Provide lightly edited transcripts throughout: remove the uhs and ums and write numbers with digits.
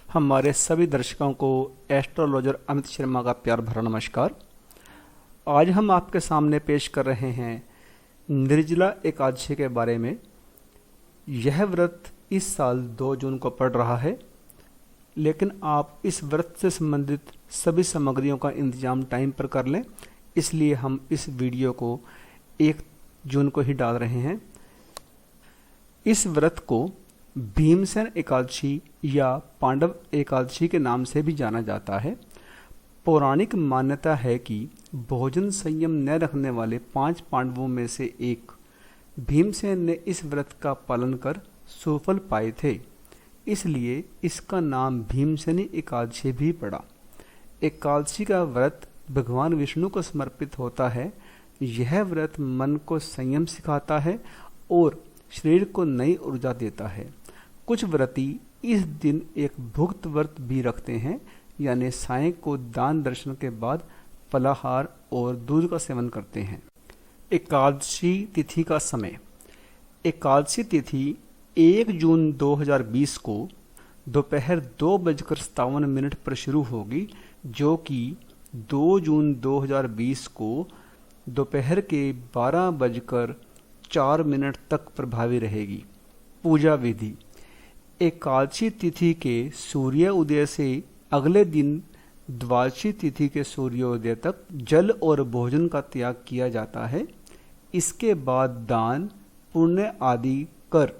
हमारे सभी दर्शकों को एस्ट्रोलॉजर अमित शर्मा का प्यार भरा नमस्कार। आज हम आपके सामने पेश कर रहे हैं निर्जला एकादशी के बारे में। यह व्रत इस साल 2 जून को पड़ रहा है, लेकिन आप इस व्रत से संबंधित सभी सामग्रियों का इंतजाम टाइम पर कर लें, इसलिए हम इस वीडियो को 1 जून को ही डाल रहे हैं। इस व्रत को भीमसेन एकादशी या पांडव एकादशी के नाम से भी जाना जाता है। पौराणिक मान्यता है कि भोजन संयम न रखने वाले 5 पांडवों में से एक भीमसेन ने इस व्रत का पालन कर सुफल पाए थे, इसलिए इसका नाम भीमसेनी एकादशी भी पड़ा। एकादशी का व्रत भगवान विष्णु को समर्पित होता है। यह व्रत मन को संयम सिखाता है और शरीर को नई ऊर्जा देता है। कुछ व्रती इस दिन एक भुक्त व्रत भी रखते हैं, यानी सायं को दान दर्शन के बाद फलाहार और दूध का सेवन करते हैं। एकादशी तिथि का समय। एकादशी तिथि 1 जून 2020 को दोपहर 2:57 पर शुरू होगी, जो कि 2 जून 2020 को दोपहर के 12:04 तक प्रभावी रहेगी। पूजा विधि। एकादशी तिथि के सूर्य उदय से अगले दिन द्वादशी तिथि के सूर्योदय तक जल और भोजन का त्याग किया जाता है। इसके बाद दान पुण्य आदि कर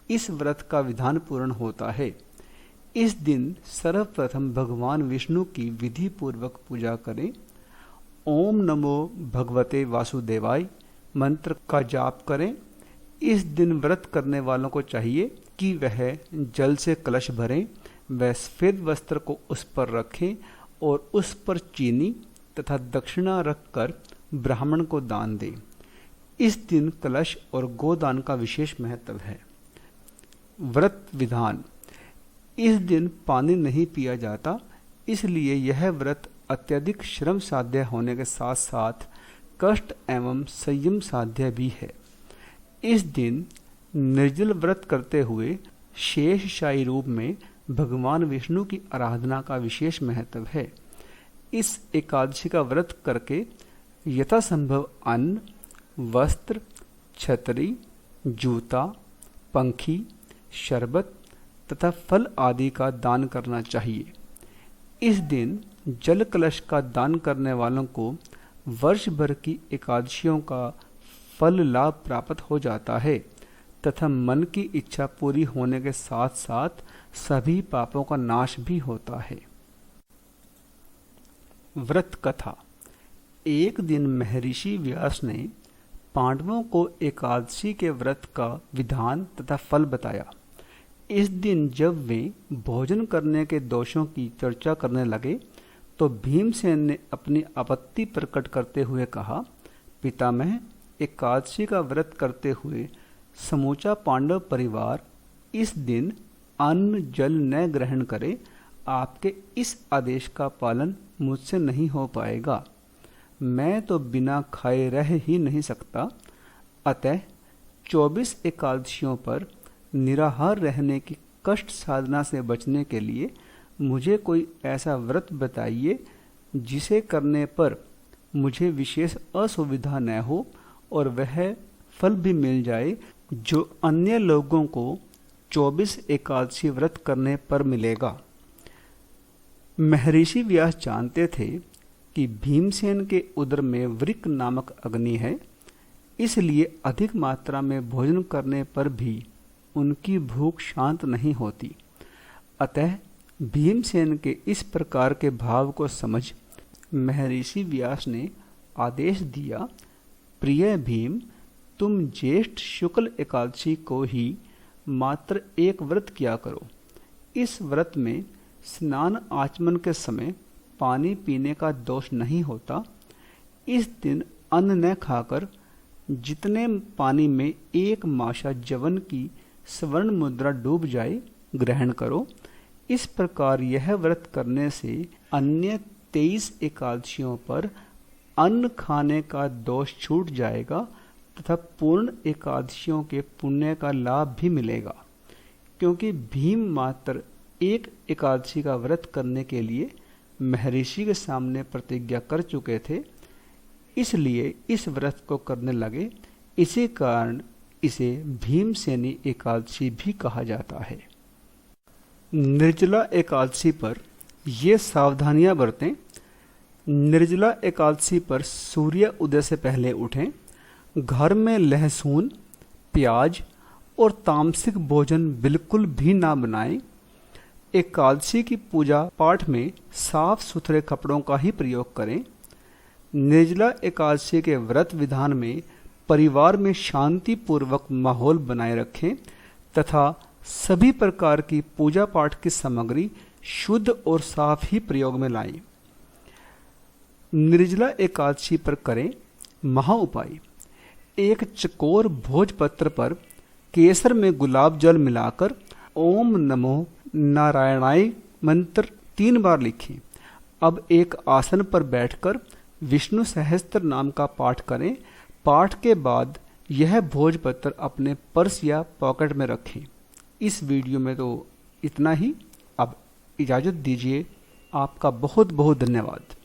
इस व्रत का विधान पूर्ण होता है। इस दिन सर्वप्रथम भगवान विष्णु की विधि पूर्वक पूजा करें। ओम नमो भगवते वासुदेवाय मंत्र का जाप करें। इस दिन व्रत करने वालों को चाहिए कि वह जल से कलश भरें, वह सफेद वस्त्र को उस पर रखें और उस पर चीनी तथा दक्षिणा रखकर ब्राह्मण को दान दें। इस दिन कलश और गोदान का विशेष महत्व है। व्रत विधान। इस दिन पानी नहीं पिया जाता, इसलिए यह व्रत अत्यधिक श्रम साध्य होने के साथ साथ कष्ट एवं संयम साध्य भी है। इस दिन निर्जल व्रत करते हुए शेषशायी रूप में भगवान विष्णु की आराधना का विशेष महत्व है। इस एकादशी का व्रत करके यथासंभव अन्न, वस्त्र, छतरी, जूता, पंखी, शरबत तथा फल आदि का दान करना चाहिए। इस दिन जल कलश का दान करने वालों को वर्ष भर की एकादशियों का फल लाभ प्राप्त हो जाता है तथा मन की इच्छा पूरी होने के साथ साथ सभी पापों का नाश भी होता है। व्रत कथा। एक दिन महर्षि व्यास ने पांडवों को एकादशी के व्रत का विधान तथा फल बताया। इस दिन जब वे भोजन करने के दोषों की चर्चा करने लगे तो भीमसेन ने अपनी आपत्ति प्रकट करते हुए कहा, पितामह, एकादशी का व्रत करते हुए समूचा पांडव परिवार इस दिन अन्न जल न ग्रहण करे। आपके इस आदेश का पालन मुझसे नहीं हो पाएगा। मैं तो बिना खाए रह ही नहीं सकता। अतः 24 एकादशियों पर निराहार रहने की कष्ट साधना से बचने के लिए मुझे कोई ऐसा व्रत बताइए जिसे करने पर मुझे विशेष असुविधा न हो और वह फल भी मिल जाए जो अन्य लोगों को 24 एकादशी व्रत करने पर मिलेगा। महर्षि व्यास जानते थे कि भीमसेन के उदर में वृक नामक अग्नि है, इसलिए अधिक मात्रा में भोजन करने पर भी उनकी भूख शांत नहीं होती। अतः भीमसेन के इस प्रकार के भाव को समझ महर्षि व्यास ने आदेश दिया, प्रिय भीम, तुम ज्येष्ठ शुक्ल एकादशी को ही मात्र एक व्रत किया करो। इस व्रत में स्नान आचमन के समय पानी पीने का दोष नहीं होता। इस दिन अन्न न खाकर जितने पानी में 1 माशा जवन की स्वर्ण मुद्रा डूब जाए ग्रहण करो। इस प्रकार यह व्रत करने से अन्य 23 एकादशियों पर अन्न खाने का दोष छूट जाएगा तथा पूर्ण एकादशियों के पुण्य का लाभ भी मिलेगा। क्योंकि भीम मात्र एक एकादशी का व्रत करने के लिए महर्षि के सामने प्रतिज्ञा कर चुके थे, इसलिए इस व्रत को करने लगे। इसी कारण इसे भीमसेनी एकादशी भी कहा जाता है। निर्जला एकादशी पर ये सावधानियां बरतें। निर्जला एकादशी पर सूर्य उदय से पहले उठें। घर में लहसुन, प्याज और तामसिक भोजन बिल्कुल भी ना बनाएं। एकादशी की पूजा पाठ में साफ सुथरे कपड़ों का ही प्रयोग करें। निर्जला एकादशी के व्रत विधान में परिवार में शांतिपूर्वक माहौल बनाए रखें तथा सभी प्रकार की पूजा पाठ की सामग्री शुद्ध और साफ ही प्रयोग में लाएं। निर्जला एकादशी पर करें महाउपाय। एक चकोर भोजपत्र पर केसर में गुलाब जल मिलाकर ओम नमो नारायणाय मंत्र 3 बार लिखें। अब एक आसन पर बैठकर विष्णु सहस्त्र नाम का पाठ करें। पाठ के बाद यह भोजपत्र अपने पर्स या पॉकेट में रखें। इस वीडियो में तो इतना ही। अब इजाज़त दीजिए। आपका बहुत बहुत धन्यवाद।